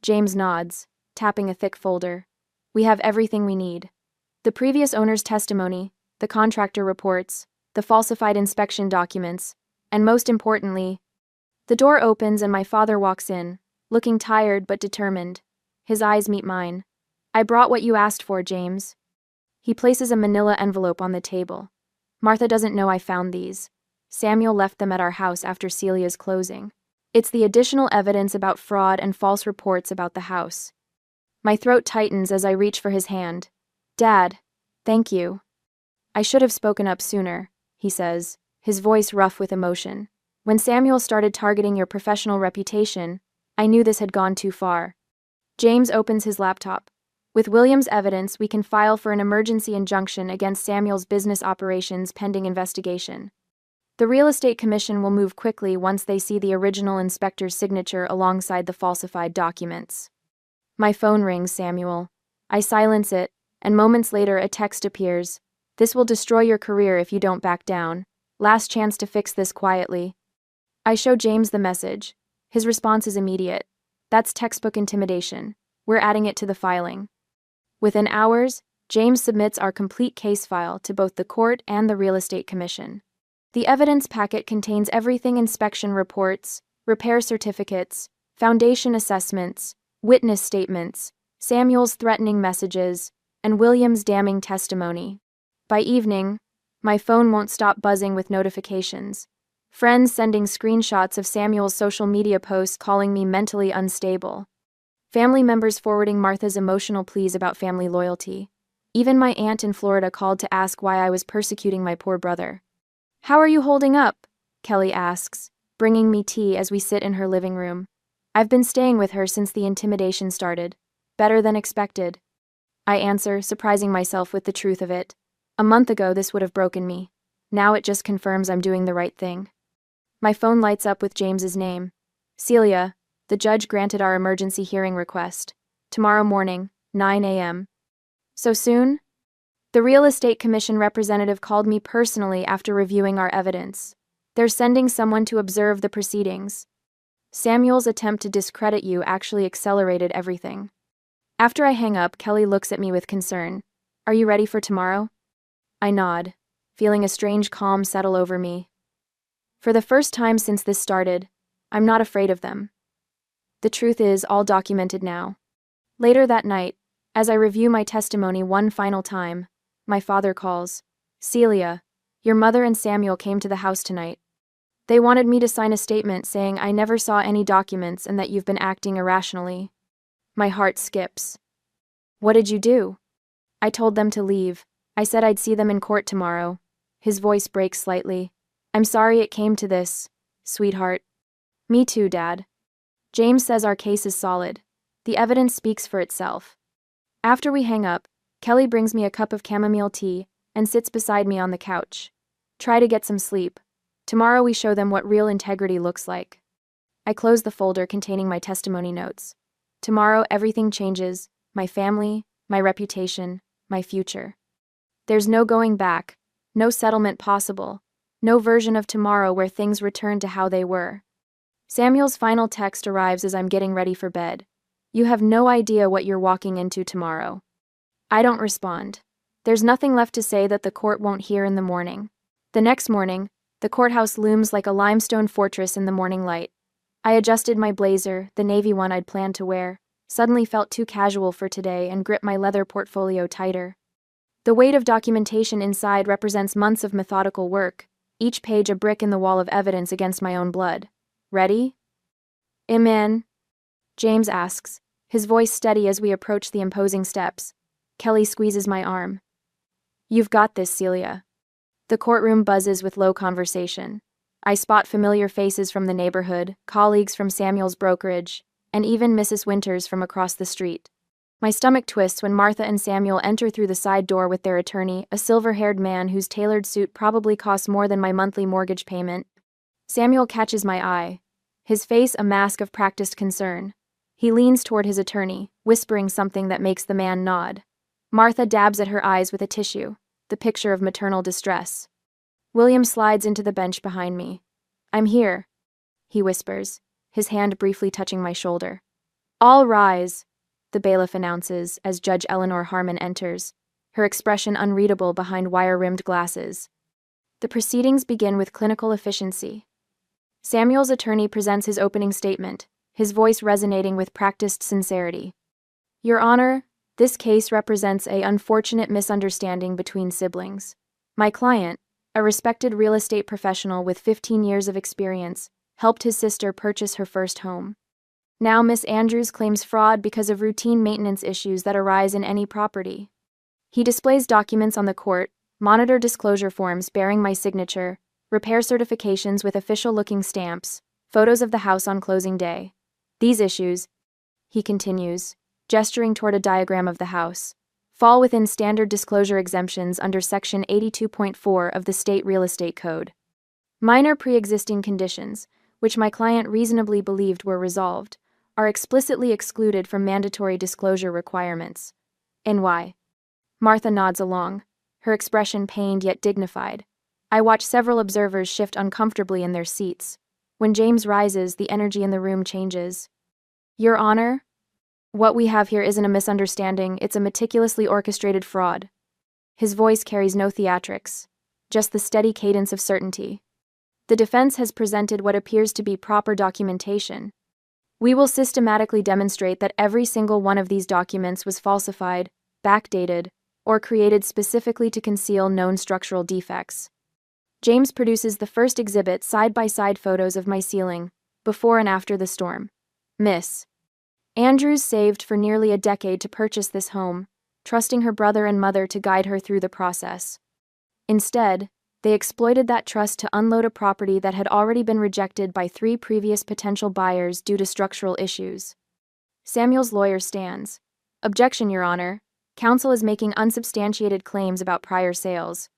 James nods, tapping a thick folder. We have everything we need. The previous owner's testimony, the contractor reports, the falsified inspection documents, and most importantly, the door opens and my father walks in, looking tired but determined. His eyes meet mine. I brought what you asked for, James. He places a manila envelope on the table. Martha doesn't know I found these. Samuel left them at our house after Celia's closing. It's the additional evidence about fraud and false reports about the house. My throat tightens as I reach for his hand. Dad, thank you. I should have spoken up sooner, he says, his voice rough with emotion. When Samuel started targeting your professional reputation, I knew this had gone too far. James opens his laptop. With William's evidence, we can file for an emergency injunction against Samuel's business operations pending investigation. The Real Estate Commission will move quickly once they see the original inspector's signature alongside the falsified documents. My phone rings, Samuel. I silence it, and moments later a text appears. This will destroy your career if you don't back down. Last chance to fix this quietly. I show James the message. His response is immediate. That's textbook intimidation. We're adding it to the filing. Within hours, James submits our complete case file to both the court and the Real Estate Commission. The evidence packet contains everything: inspection reports, repair certificates, foundation assessments, witness statements, Samuel's threatening messages, and William's damning testimony. By evening, my phone won't stop buzzing with notifications. Friends sending screenshots of Samuel's social media posts calling me mentally unstable. Family members forwarding Martha's emotional pleas about family loyalty. Even my aunt in Florida called to ask why I was persecuting my poor brother. How are you holding up? Kelly asks, bringing me tea as we sit in her living room. I've been staying with her since the intimidation started. Better than expected. I answer, surprising myself with the truth of it. A month ago this would have broken me. Now it just confirms I'm doing the right thing. My phone lights up with James's name. Celia, the judge granted our emergency hearing request. Tomorrow morning, 9 a.m. So soon? The Real Estate Commission representative called me personally after reviewing our evidence. They're sending someone to observe the proceedings. Samuel's attempt to discredit you actually accelerated everything. After I hang up, Kelly looks at me with concern. Are you ready for tomorrow? I nod, feeling a strange calm settle over me. For the first time since this started, I'm not afraid of them. The truth is all documented now. Later that night, as I review my testimony one final time, my father calls. Celia, your mother and Samuel came to the house tonight. They wanted me to sign a statement saying I never saw any documents and that you've been acting irrationally. My heart skips. What did you do? I told them to leave. I said I'd see them in court tomorrow. His voice breaks slightly. I'm sorry it came to this, sweetheart. Me too, Dad. James says our case is solid. The evidence speaks for itself. After we hang up, Kelly brings me a cup of chamomile tea and sits beside me on the couch. Try to get some sleep. Tomorrow we show them what real integrity looks like. I close the folder containing my testimony notes. Tomorrow everything changes, my family, my reputation, my future. There's no going back, no settlement possible, no version of tomorrow where things return to how they were. Samuel's final text arrives as I'm getting ready for bed. You have no idea what you're walking into tomorrow. I don't respond. There's nothing left to say that the court won't hear in the morning. The next morning, the courthouse looms like a limestone fortress in the morning light. I adjusted my blazer, the navy one I'd planned to wear, suddenly felt too casual for today and gripped my leather portfolio tighter. The weight of documentation inside represents months of methodical work, each page a brick in the wall of evidence against my own blood. Ready? Amen. James asks, his voice steady as we approach the imposing steps. Kelly squeezes my arm. You've got this, Celia. The courtroom buzzes with low conversation. I spot familiar faces from the neighborhood, colleagues from Samuel's brokerage, and even Mrs. Winters from across the street. My stomach twists when Martha and Samuel enter through the side door with their attorney, a silver-haired man whose tailored suit probably costs more than my monthly mortgage payment. Samuel catches my eye. his face a mask of practiced concern. He leans toward his attorney, whispering something that makes the man nod. Martha dabs at her eyes with a tissue, the picture of maternal distress. William slides into the bench behind me. "I'm here," he whispers, his hand briefly touching my shoulder. "All rise," the bailiff announces as Judge Eleanor Harmon enters, her expression unreadable behind wire-rimmed glasses. The proceedings begin with clinical efficiency. Samuel's attorney presents his opening statement, his voice resonating with practiced sincerity. "Your Honor, this case represents an unfortunate misunderstanding between siblings. My client, a respected real estate professional with 15 years of experience, helped his sister purchase her first home. Now Miss Andrews claims fraud because of routine maintenance issues that arise in any property." He displays documents on the court, monitor disclosure forms bearing my signature, repair certifications with official-looking stamps, photos of the house on closing day. "These issues," he continues, gesturing toward a diagram of the house, "fall within standard disclosure exemptions under Section 82.4 of the State Real Estate Code. Minor pre-existing conditions, which my client reasonably believed were resolved, are explicitly excluded from mandatory disclosure requirements." NY. Martha nods along, her expression pained yet dignified. I watch several observers shift uncomfortably in their seats. When James rises, the energy in the room changes. "Your Honor, what we have here isn't a misunderstanding, it's a meticulously orchestrated fraud." His voice carries no theatrics, just the steady cadence of certainty. "The defense has presented what appears to be proper documentation. We will systematically demonstrate that every single one of these documents was falsified, backdated, or created specifically to conceal known structural defects." James produces the first exhibit, side-by-side photos of my ceiling, before and after the storm. "Miss Andrews saved for nearly a decade to purchase this home, trusting her brother and mother to guide her through the process. Instead, they exploited that trust to unload a property that had already been rejected by 3 previous potential buyers due to structural issues." Samuel's lawyer stands. "Objection, Your Honor. Counsel is making unsubstantiated claims about prior sales."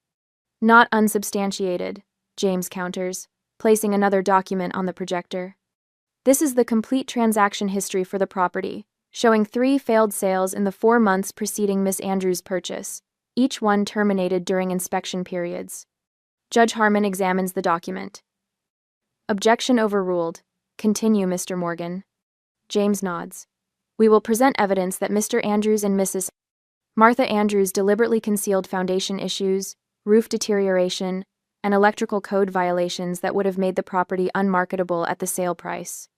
"Not unsubstantiated," James counters, placing another document on the projector. "This is the complete transaction history for the property, showing 3 failed sales in the 4 months preceding Miss Andrews' purchase, each one terminated during inspection periods." Judge Harmon examines the document. "Objection overruled. Continue, Mr. Morgan." James nods. "We will present evidence that Mr. Andrews and Mrs. Martha Andrews deliberately concealed foundation issues, roof deterioration, and electrical code violations that would have made the property unmarketable at the sale price."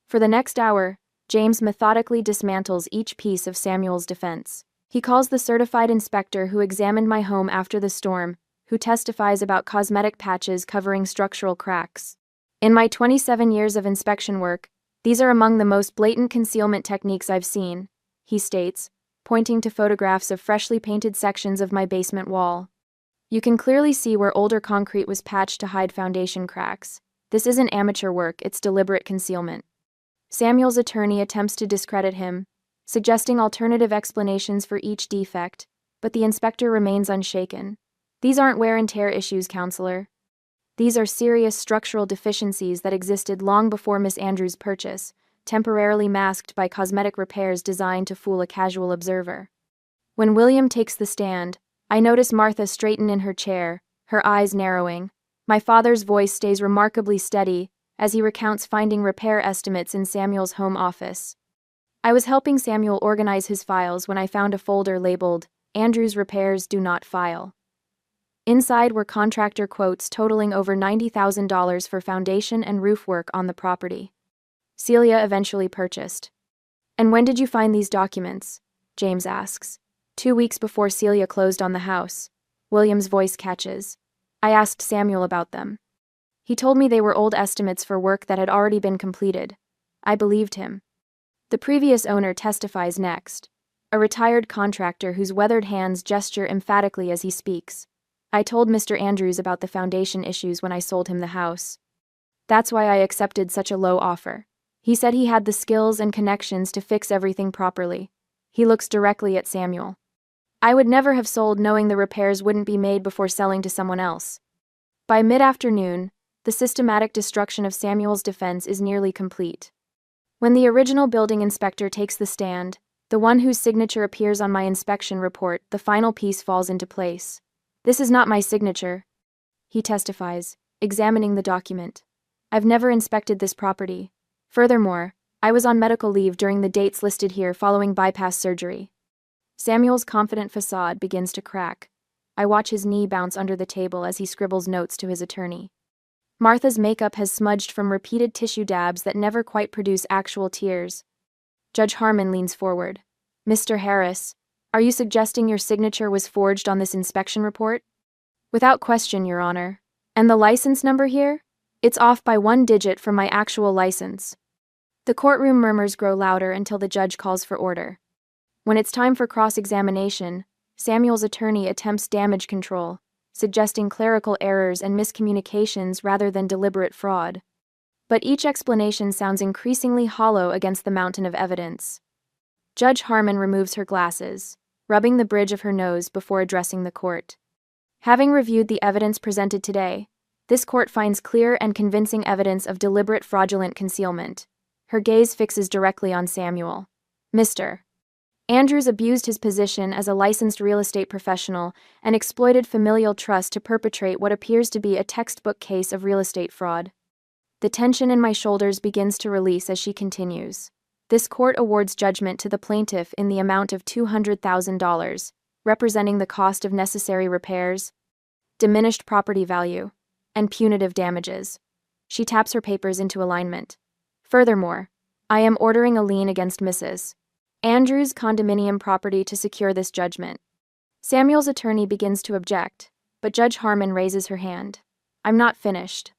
For the next hour, James methodically dismantles each piece of Samuel's defense. He calls the certified inspector who examined my home after the storm, who testifies about cosmetic patches covering structural cracks. "In my 27 years of inspection work, these are among the most blatant concealment techniques I've seen," he states, pointing to photographs of freshly painted sections of my basement wall. "You can clearly see where older concrete was patched to hide foundation cracks. This isn't amateur work, it's deliberate concealment." Samuel's attorney attempts to discredit him, suggesting alternative explanations for each defect, but the inspector remains unshaken. "These aren't wear and tear issues, counselor. These are serious structural deficiencies that existed long before Miss Andrews' purchase, temporarily masked by cosmetic repairs designed to fool a casual observer." When William takes the stand, I notice Martha straighten in her chair, her eyes narrowing. My father's voice stays remarkably steady as he recounts finding repair estimates in Samuel's home office. "I was helping Samuel organize his files when I found a folder labeled, 'Andrews Repairs Do Not File.' Inside were contractor quotes totaling over $90,000 for foundation and roof work on the property. Celia eventually purchased." "And when did you find these documents?" James asks. 2 weeks before Celia closed on the house." William's voice catches. "I asked Samuel about them. He told me they were old estimates for work that had already been completed. I believed him." The previous owner testifies next, a retired contractor whose weathered hands gesture emphatically as he speaks. "I told Mr. Andrews about the foundation issues when I sold him the house. That's why I accepted such a low offer. He said he had the skills and connections to fix everything properly." He looks directly at Samuel. "I would never have sold knowing the repairs wouldn't be made before selling to someone else." By mid-afternoon, the systematic destruction of Samuel's defense is nearly complete. When the original building inspector takes the stand, the one whose signature appears on my inspection report, the final piece falls into place. "This is not my signature," he testifies, examining the document. "I've never inspected this property. Furthermore, I was on medical leave during the dates listed here following bypass surgery." Samuel's confident facade begins to crack. I watch his knee bounce under the table as he scribbles notes to his attorney. Martha's makeup has smudged from repeated tissue dabs that never quite produce actual tears. Judge Harmon leans forward. "Mr. Harris, are you suggesting your signature was forged on this inspection report?" "Without question, Your Honor. And the license number here? It's off by 1 digit from my actual license." The courtroom murmurs grow louder until the judge calls for order. When it's time for cross-examination, Samuel's attorney attempts damage control, suggesting clerical errors and miscommunications rather than deliberate fraud. But each explanation sounds increasingly hollow against the mountain of evidence. Judge Harmon removes her glasses, rubbing the bridge of her nose before addressing the court. Having reviewed the evidence presented today, this court finds clear and convincing evidence of deliberate fraudulent concealment. Her gaze fixes directly on Samuel. "Mr. Andrews abused his position as a licensed real estate professional and exploited familial trust to perpetrate what appears to be a textbook case of real estate fraud." The tension in my shoulders begins to release as she continues. This court awards judgment to the plaintiff in the amount of $200,000, representing the cost of necessary repairs, diminished property value, and punitive damages. She taps her papers into alignment. "Furthermore, I am ordering a lien against Mrs. Andrews' condominium property to secure this judgment." Samuel's attorney begins to object, but Judge Harmon raises her hand. "I'm not finished.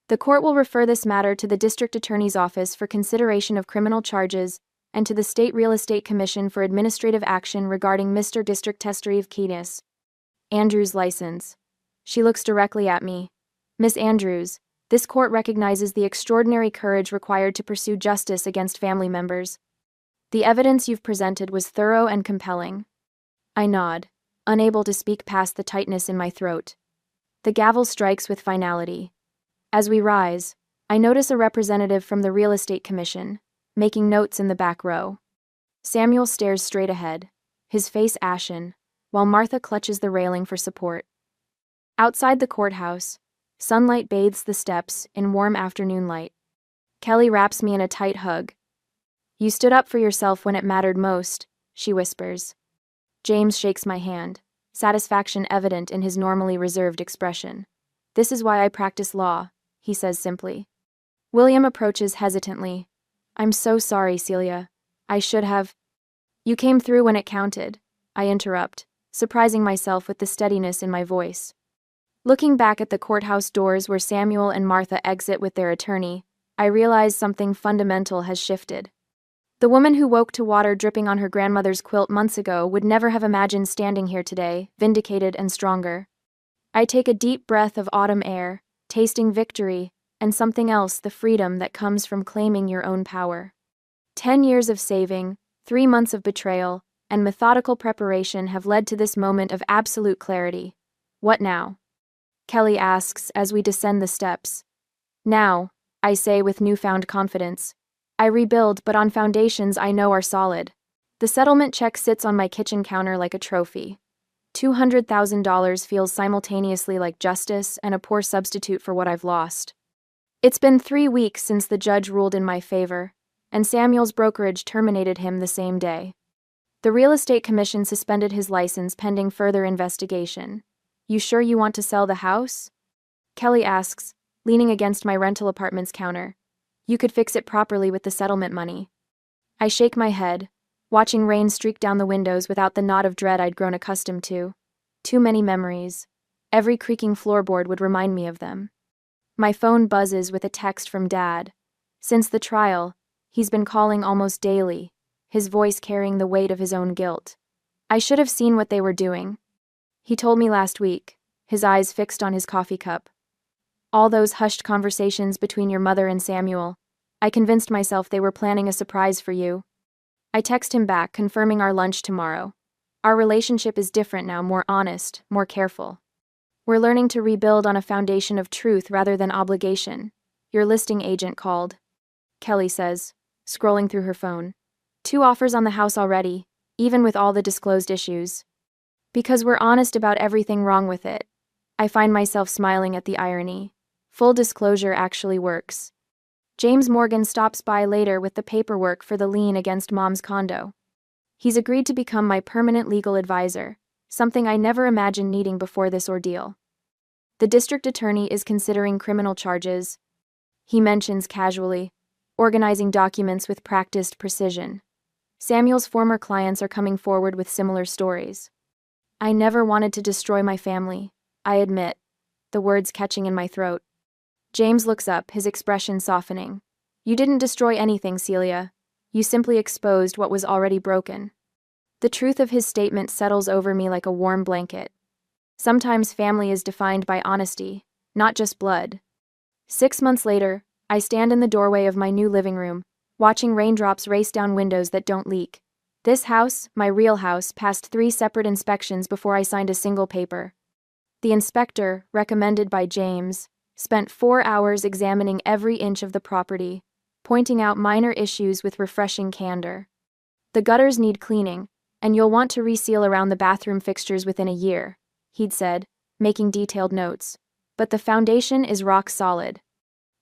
The court will refer this matter to the district attorney's office for consideration of criminal charges and to the State Real Estate Commission for administrative action regarding Mr. District Tester of Keenis Andrews' license." She looks directly at me. "Miss Andrews, this court recognizes the extraordinary courage required to pursue justice against family members. The evidence you've presented was thorough and compelling." I nod, unable to speak past the tightness in my throat. The gavel strikes with finality. As we rise, I notice a representative from the Real Estate Commission, making notes in the back row. Samuel stares straight ahead, his face ashen, while Martha clutches the railing for support. Outside the courthouse, sunlight bathes the steps in warm afternoon light. Kelly wraps me in a tight hug. "You stood up for yourself when it mattered most," she whispers. James shakes my hand, satisfaction evident in his normally reserved expression. "This is why I practice law," he says simply. William approaches hesitantly. "I'm so sorry, Celia. I should have—" "You came through when it counted," I interrupt, surprising myself with the steadiness in my voice. Looking back at the courthouse doors where Samuel and Martha exit with their attorney, I realize something fundamental has shifted. The woman who woke to water dripping on her grandmother's quilt months ago would never have imagined standing here today, vindicated and stronger. I take a deep breath of autumn air, tasting victory, and something else, the freedom that comes from claiming your own power. 10 years of saving, 3 months of betrayal, and methodical preparation have led to this moment of absolute clarity. "What now?" Kelly asks as we descend the steps. "Now," I say with newfound confidence. "I rebuild, but on foundations I know are solid." The settlement check sits on my kitchen counter like a trophy. $200,000 feels simultaneously like justice and a poor substitute for what I've lost. It's been 3 weeks since the judge ruled in my favor, and Samuel's brokerage terminated him the same day. The Real Estate Commission suspended his license pending further investigation. "You sure you want to sell the house?" Kelly asks, leaning against my rental apartment's counter. "You could fix it properly with the settlement money." I shake my head, watching rain streak down the windows without the knot of dread I'd grown accustomed to. Too many memories. Every creaking floorboard would remind me of them. My phone buzzes with a text from Dad. Since the trial, he's been calling almost daily, his voice carrying the weight of his own guilt. I should have seen what they were doing. He told me last week, his eyes fixed on his coffee cup. "All those hushed conversations between your mother and Samuel. I convinced myself they were planning a surprise for you." I text him back, confirming our lunch tomorrow. Our relationship is different now, more honest, more careful. We're learning to rebuild on a foundation of truth rather than obligation. Your listing agent called, Kelly says, scrolling through her phone. 2 offers on the house already, even with all the disclosed issues. Because we're honest about everything wrong with it. I find myself smiling at the irony. Full disclosure actually works. James Morgan stops by later with the paperwork for the lien against Mom's condo. He's agreed to become my permanent legal advisor, something I never imagined needing before this ordeal. The district attorney is considering criminal charges. He mentions casually, organizing documents with practiced precision. Samuel's former clients are coming forward with similar stories. I never wanted to destroy my family, I admit, the words catching in my throat. James looks up, his expression softening. You didn't destroy anything, Celia. You simply exposed what was already broken. The truth of his statement settles over me like a warm blanket. Sometimes family is defined by honesty, not just blood. 6 months later, I stand in the doorway of my new living room, watching raindrops race down windows that don't leak. This house, my real house, passed 3 separate inspections before I signed a single paper. The inspector, recommended by James, spent 4 hours examining every inch of the property, pointing out minor issues with refreshing candor. The gutters need cleaning, and you'll want to reseal around the bathroom fixtures within a year, he'd said, making detailed notes. But the foundation is rock solid.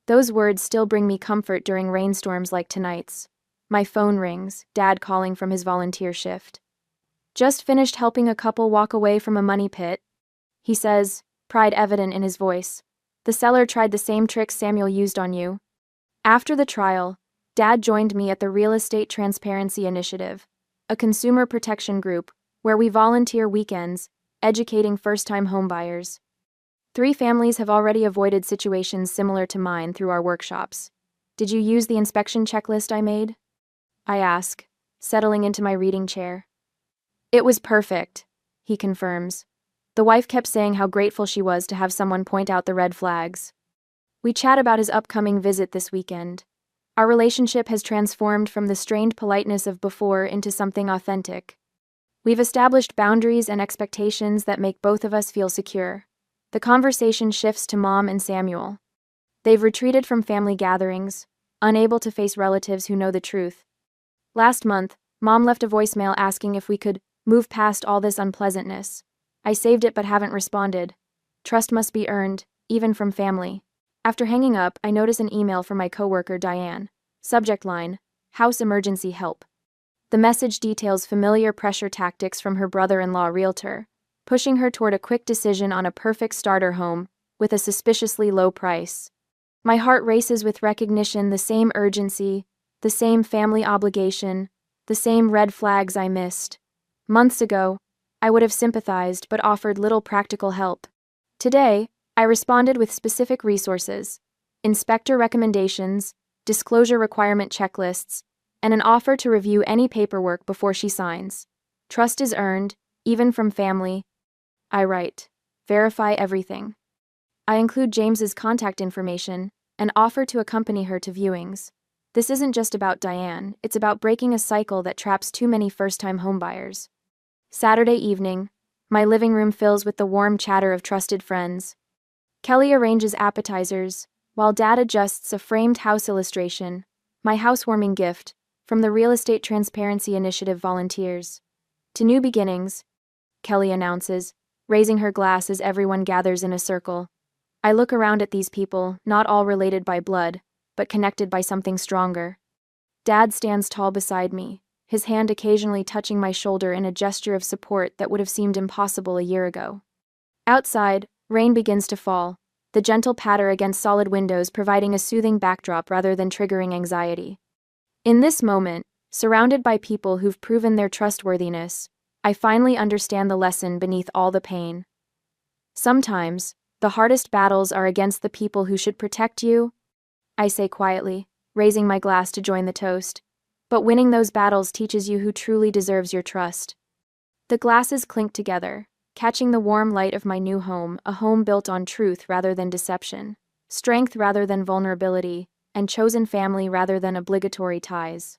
Those words still bring me comfort during rainstorms like tonight's. My phone rings, Dad calling from his volunteer shift. Just finished helping a couple walk away from a money pit, he says, pride evident in his voice. The seller tried the same tricks Samuel used on you. After the trial, Dad joined me at the Real Estate Transparency Initiative, a consumer protection group where we volunteer weekends, educating first-time homebuyers. 3 families have already avoided situations similar to mine through our workshops. Did you use the inspection checklist I made? I ask, settling into my reading chair. It was perfect, he confirms. The wife kept saying how grateful she was to have someone point out the red flags. We chat about his upcoming visit this weekend. Our relationship has transformed from the strained politeness of before into something authentic. We've established boundaries and expectations that make both of us feel secure. The conversation shifts to Mom and Samuel. They've retreated from family gatherings, unable to face relatives who know the truth. Last month, Mom left a voicemail asking if we could move past all this unpleasantness. I saved it but haven't responded. Trust must be earned, even from family. After hanging up, I notice an email from my coworker Diane. Subject line, House Emergency Help. The message details familiar pressure tactics from her brother-in-law Realtor, pushing her toward a quick decision on a perfect starter home with a suspiciously low price. My heart races with recognition, the same urgency, the same family obligation, the same red flags I missed. Months ago, I would have sympathized but offered little practical help. Today, I responded with specific resources, inspector recommendations, disclosure requirement checklists, and an offer to review any paperwork before she signs. Trust is earned, even from family. I write, verify everything. I include James's contact information and offer to accompany her to viewings. This isn't just about Diane, it's about breaking a cycle that traps too many first-time homebuyers. Saturday evening, my living room fills with the warm chatter of trusted friends. Kelly arranges appetizers, while Dad adjusts a framed house illustration, my housewarming gift, from the Real Estate Transparency Initiative volunteers. To new beginnings, Kelly announces, raising her glass as everyone gathers in a circle. I look around at these people, not all related by blood, but connected by something stronger. Dad stands tall beside me, his hand occasionally touching my shoulder in a gesture of support that would have seemed impossible a year ago. Outside, rain begins to fall, the gentle patter against solid windows providing a soothing backdrop rather than triggering anxiety. In this moment, surrounded by people who've proven their trustworthiness, I finally understand the lesson beneath all the pain. Sometimes, the hardest battles are against the people who should protect you, I say quietly, raising my glass to join the toast. But winning those battles teaches you who truly deserves your trust. The glasses clink together, catching the warm light of my new home, a home built on truth rather than deception, strength rather than vulnerability, and chosen family rather than obligatory ties.